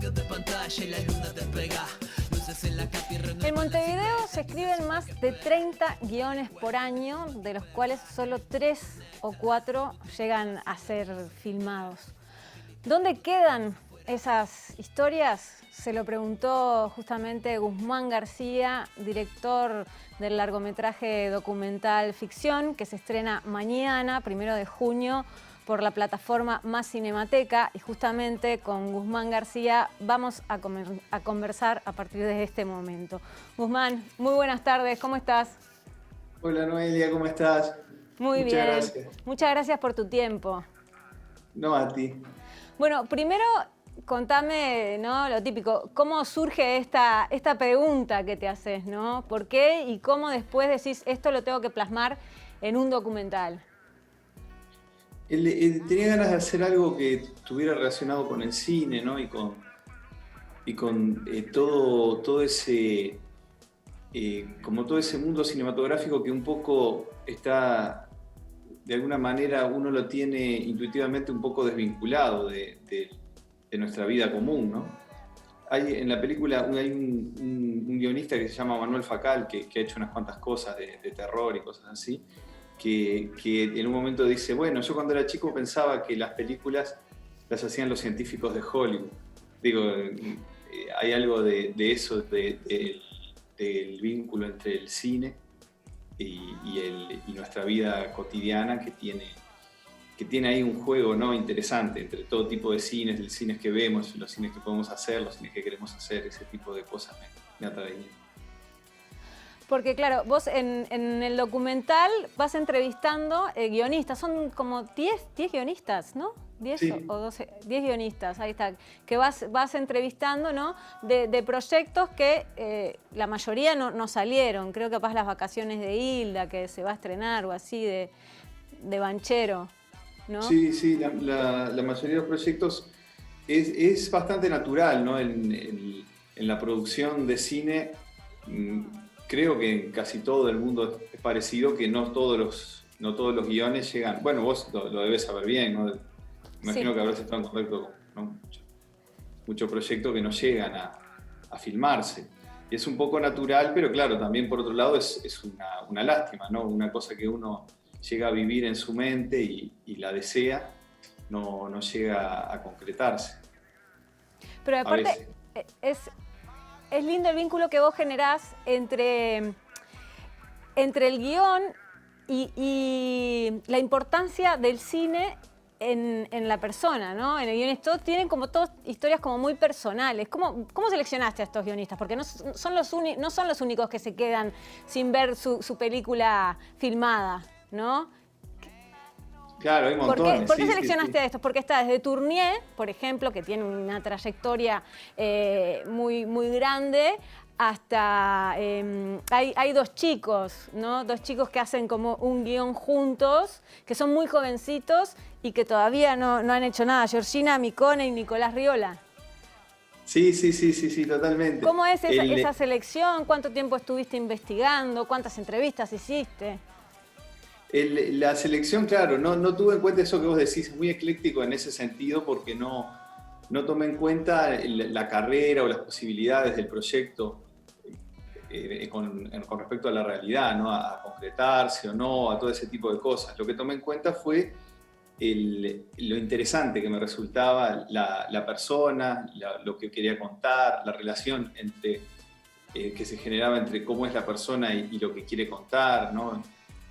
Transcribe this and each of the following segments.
cambios de pantalla y la luna despega. Luces en la capa y En Montevideo se escriben más de 30 guiones por año, de los cuales solo 3 o 4 llegan a ser filmados. ¿Dónde quedan esas historias? Se lo preguntó justamente Guzmán García, director del largometraje documental Ficción, que se estrena mañana, 1 de junio, por la plataforma Más Cinemateca. Y justamente con Guzmán García vamos a conversar a partir de este momento. Guzmán, muy buenas tardes, ¿cómo estás? Hola Noelia, ¿cómo estás? Muy bien. Muchas gracias. Muchas gracias por tu tiempo. No, a ti. Bueno, primero contame, ¿no?, lo típico, ¿cómo surge esta pregunta que te haces, ¿no? ¿Por qué y cómo después decís, esto lo tengo que plasmar en un documental? Tenía ganas de hacer algo que estuviera relacionado con el cine, ¿no? Y con todo ese como todo ese mundo cinematográfico que un poco está, de alguna manera, uno lo tiene intuitivamente un poco desvinculado de nuestra vida común, ¿no? En la película hay un guionista que se llama Manuel Facal, que ha hecho unas cuantas cosas de terror y cosas así, que en un momento dice, bueno, yo cuando era chico pensaba que las películas las hacían los científicos de Hollywood. Digo, hay algo de eso, del vínculo entre el cine y nuestra vida cotidiana que tiene ahí un juego, ¿no?, interesante entre todo tipo de cines, los cines que vemos, los cines que podemos hacer, los cines que queremos hacer, ese tipo de cosas me atraen. Porque claro, vos en el documental vas entrevistando guionistas, son como 10 guionistas, ¿no? 10 sí. o 12, 10 guionistas, ahí está, que vas entrevistando, ¿no?, de proyectos que la mayoría no salieron. Creo que capaz Las vacaciones de Hilda, que se va a estrenar o así, de Banchero, ¿no? Sí, la mayoría de los proyectos es bastante natural, ¿no? En la producción de cine, creo que en casi todo el mundo es parecido, que no todos los guiones llegan. Bueno, vos lo debes saber bien, ¿no? Imagino Sí. que habrás estado en contacto con muchos proyectos que no llegan a filmarse. Y es un poco natural, pero claro, también por otro lado es una lástima, ¿no? Una cosa que uno llega a vivir en su mente y la desea, no llega a concretarse. Pero aparte es lindo el vínculo que vos generás entre el guión y la importancia del cine en la persona, ¿no? En el guion tienen como todas historias como muy personales. ¿Cómo seleccionaste a estos guionistas? Porque no son los únicos que se quedan sin ver su película filmada, ¿no? Claro, hay montones. ¿Por qué seleccionaste a estos? Porque está desde Tournier, por ejemplo, que tiene una trayectoria muy grande, hasta hay 2 chicos, ¿no? 2 chicos que hacen como un guión juntos, que son muy jovencitos y que todavía no han hecho nada. Georgina Micone y Nicolás Riola. Sí, totalmente. ¿Cómo es esa selección? ¿Cuánto tiempo estuviste investigando? ¿Cuántas entrevistas hiciste? La selección, claro, no tuve en cuenta eso que vos decís, es muy ecléctico en ese sentido, porque no tomé en cuenta la carrera o las posibilidades del proyecto con respecto a la realidad, ¿no? A concretarse o no, a todo ese tipo de cosas. Lo que tomé en cuenta fue lo interesante que me resultaba la persona, lo que quería contar, la relación que se generaba entre cómo es la persona y lo que quiere contar, ¿no?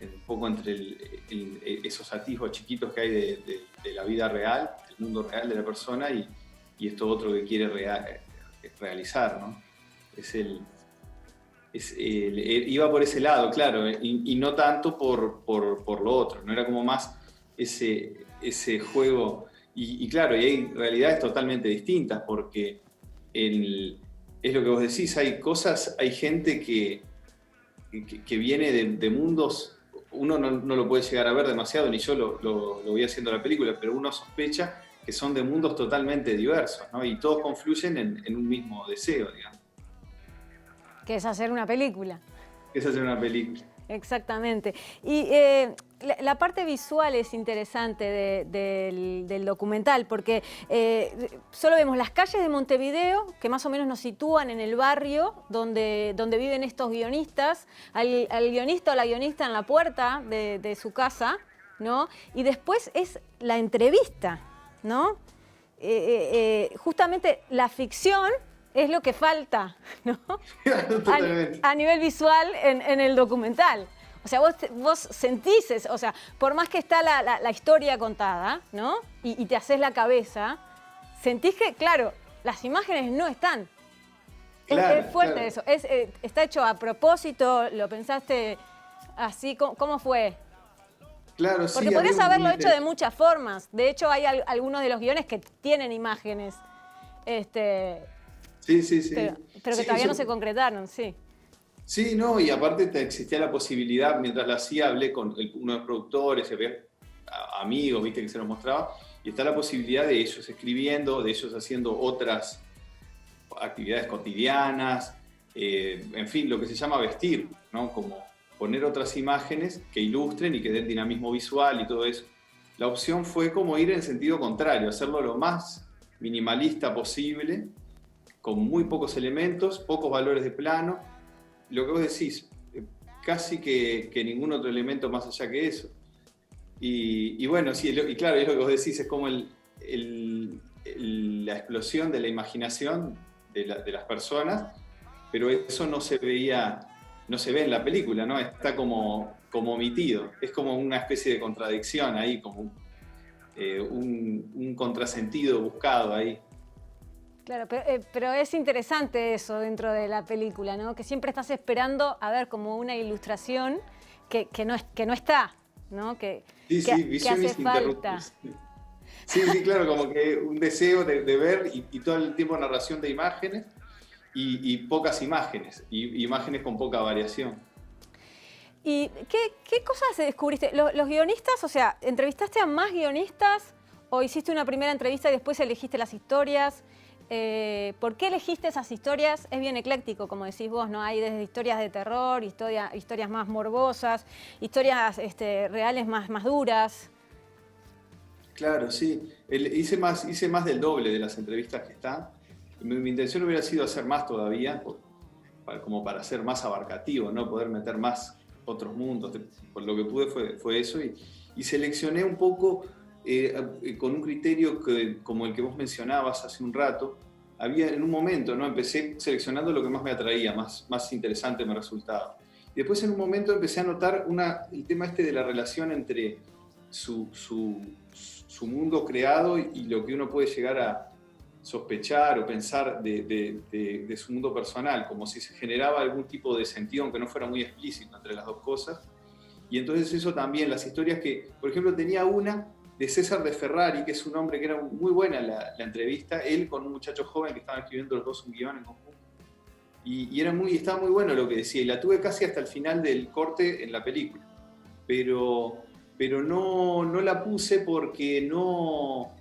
Un poco entre esos atisbos chiquitos que hay de la vida real, del mundo real de la persona y esto otro que quiere realizar, ¿no? Iba por ese lado, claro, y no tanto por lo otro, no era como más ese juego. Y claro, y hay realidades totalmente distintas, porque es lo que vos decís, hay gente que viene de mundos. Uno no lo puede llegar a ver demasiado, ni yo lo voy haciendo la película, pero uno sospecha que son de mundos totalmente diversos, ¿no? Y todos confluyen en un mismo deseo, digamos. Que es hacer una película. Es hacer una película. Exactamente. Y la parte visual es interesante del documental, porque solo vemos las calles de Montevideo, que más o menos nos sitúan en el barrio donde viven estos guionistas, al guionista o la guionista en la puerta de su casa, ¿no? Y después es la entrevista, ¿no? Justamente la ficción es lo que falta, ¿no? A nivel visual en el documental. O sea, vos sentís, o sea, por más que está la historia contada, ¿no? Y te haces la cabeza, sentís que, claro, las imágenes no están. Claro, es fuerte claro. eso. ¿Está hecho a propósito? ¿Lo pensaste así? ¿Cómo fue? Claro, sí. Porque podrías haberlo hecho de muchas formas. De hecho, hay algunos de los guiones que tienen imágenes. Sí, sí, sí. Pero que Sí, todavía no se concretaron, sí. Sí, no, y aparte existía la posibilidad, mientras la hacía, hablé con uno de los productores, había amigos, viste, que se los mostraba, y está la posibilidad de ellos escribiendo, de ellos haciendo otras actividades cotidianas, en fin, lo que se llama vestir, ¿no? Como poner otras imágenes que ilustren y que den dinamismo visual y todo eso. La opción fue como ir en sentido contrario, hacerlo lo más minimalista posible, con muy pocos elementos, pocos valores de plano. Lo que vos decís, casi que ningún otro elemento más allá que eso. Y bueno, sí, y claro, es lo que vos decís, es como la explosión de la imaginación de las personas, pero eso no se veía, no se ve en la película, ¿no? Está como omitido, es como una especie de contradicción ahí, como un contrasentido buscado ahí. Claro, pero es interesante eso dentro de la película, ¿no? Que siempre estás esperando a ver como una ilustración que no está, ¿no? Sí, que hace visiones falta. Sí, sí, claro, como que un deseo de ver y todo el tiempo narración de imágenes y pocas imágenes, y imágenes con poca variación. ¿Y qué cosas descubriste? Los guionistas, o sea, ¿entrevistaste a más guionistas o hiciste una primera entrevista y después elegiste las historias? ¿Por qué elegiste esas historias? Es bien ecléctico, como decís vos, ¿no? Hay desde historias de terror, historias más morbosas, historias reales más duras. Claro, sí. Hice más del doble de las entrevistas que están. Mi intención hubiera sido hacer más todavía, como para ser más abarcativo, ¿no? Poder meter más otros mundos. Por lo que pude fue eso. Y seleccioné un poco con un criterio como el que vos mencionabas hace un rato. Había en un momento, ¿no? Empecé seleccionando lo que más me atraía, más interesante me resultaba. Y después en un momento empecé a notar el tema de la relación entre su mundo creado y lo que uno puede llegar a sospechar o pensar de su mundo personal, como si se generaba algún tipo de sentido, aunque no fuera muy explícito entre las dos cosas. Y entonces eso también, las historias que, por ejemplo, tenía una de César de Ferrari, que es un hombre que era muy buena la entrevista, él con un muchacho joven que estaban escribiendo los dos un guión en conjunto. Y estaba muy bueno lo que decía, y la tuve casi hasta el final del corte en la película. Pero no la puse porque no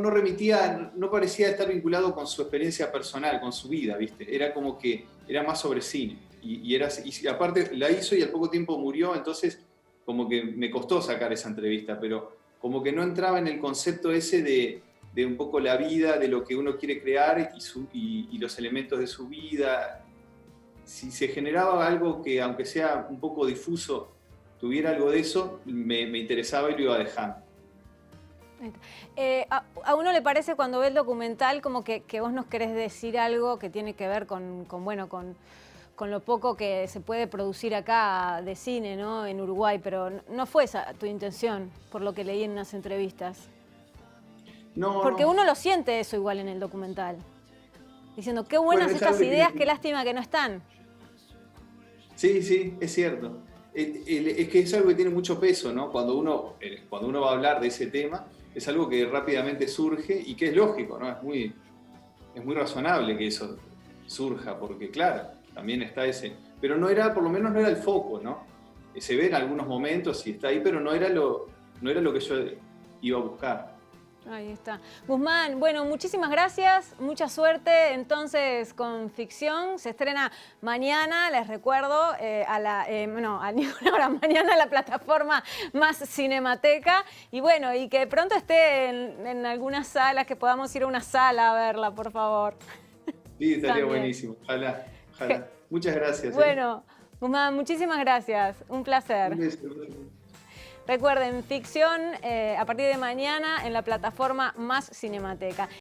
remitía, no parecía estar vinculado con su experiencia personal, con su vida, ¿viste? Era como que era más sobre cine. Y aparte la hizo y al poco tiempo murió, entonces como que me costó sacar esa entrevista, pero como que no entraba en el concepto ese de un poco la vida, de lo que uno quiere crear y los elementos de su vida. Si se generaba algo que, aunque sea un poco difuso, tuviera algo de eso, me interesaba y lo iba dejando. A uno le parece cuando ve el documental como que vos nos querés decir algo que tiene que ver con lo poco que se puede producir acá de cine, ¿no? En Uruguay, pero no fue esa tu intención, por lo que leí en unas entrevistas. No, porque no. uno lo siente eso igual en el documental. Diciendo, qué buenas Bueno, estas ideas, qué lástima que no están. Sí, sí, es cierto. Es que es algo que tiene mucho peso, ¿no? Cuando uno va a hablar de ese tema, es algo que rápidamente surge y que es lógico, ¿no? Es muy razonable que eso surja, porque claro, también está ese. Pero por lo menos no era el foco, ¿no? Se ve en algunos momentos y está ahí, pero no era lo que yo iba a buscar. Ahí está. Guzmán, bueno, muchísimas gracias, mucha suerte entonces con Ficción. Se estrena mañana, les recuerdo, a ninguna hora mañana en la plataforma Más Cinemateca. Y bueno, y que pronto esté en algunas salas, que podamos ir a una sala a verla, por favor. Sí, estaría También. buenísimo. Ojalá, ojalá. Muchas gracias. Bueno, Guzmán, muchísimas gracias. Un placer. Un beso. Recuerden, Ficción a partir de mañana en la plataforma Más Cinemateca.